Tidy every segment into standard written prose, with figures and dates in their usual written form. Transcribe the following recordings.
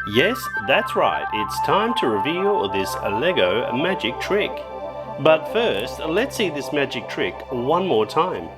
Yes, that's right, it's time to reveal this Lego magic trick. But first, let's see this magic trick one more time.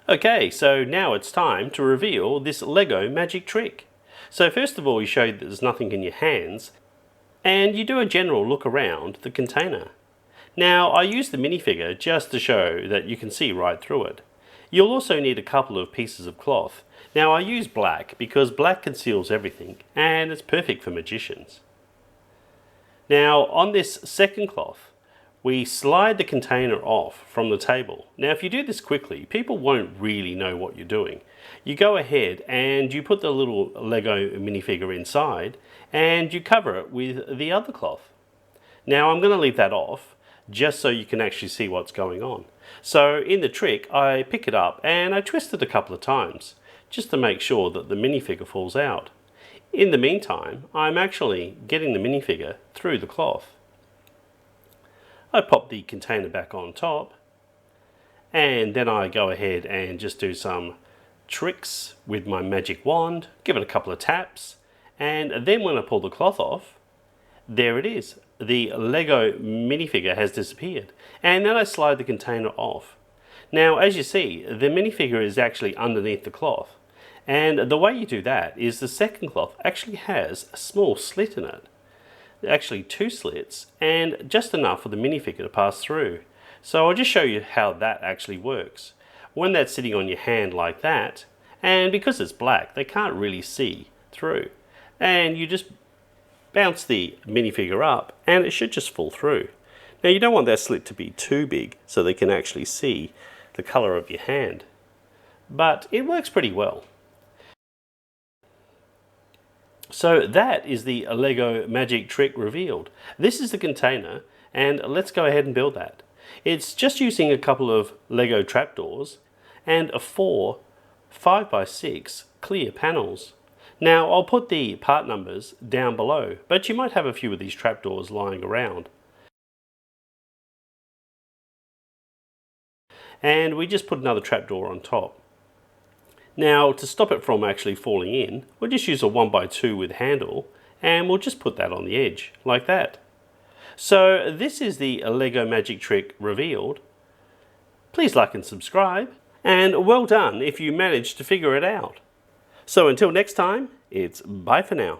Okay, so now it's time to reveal this Lego magic trick. So first of all, you show that there's nothing in your hands, and you do a general look around the container. Now, I use the minifigure just to show that you can see right through it. You'll also need a couple of pieces of cloth. Now, I use black because black conceals everything, and it's perfect for magicians. Now, on this second cloth, we slide the container off from the table. Now, if you do this quickly, people won't really know what you're doing. You go ahead and you put the little Lego minifigure inside and you cover it with the other cloth. Now, I'm going to leave that off just so you can actually see what's going on. So in the trick, I pick it up and I twist it a couple of times just to make sure that the minifigure falls out. In the meantime, I'm actually getting the minifigure through the cloth. I pop the container back on top, and then I go ahead and just do some tricks with my magic wand, give it a couple of taps, and then when I pull the cloth off, there it is. The Lego minifigure has disappeared, and then I slide the container off. Now, as you see, the minifigure is actually underneath the cloth, and the way you do that is the second cloth actually has a small slit in it. Actually 2 slits, and just enough for the minifigure to pass through. So I'll just show you how that actually works. When that's sitting on your hand like that, and because it's black, they can't really see through. And you just bounce the minifigure up, and it should just fall through. Now you don't want that slit to be too big so they can actually see the color of your hand. But it works pretty well. So that is the Lego magic trick revealed. This is the container, and let's go ahead and build that. It's just using a couple of Lego trapdoors and 4 5x6 clear panels. Now I'll put the part numbers down below, but you might have a few of these trapdoors lying around. And we just put another trapdoor on top. Now, to stop it from actually falling in, we'll just use a 1x2 with handle, and we'll just put that on the edge, like that. So this is the Lego magic trick revealed. Please like and subscribe, and well done if you managed to figure it out. So until next time, it's bye for now.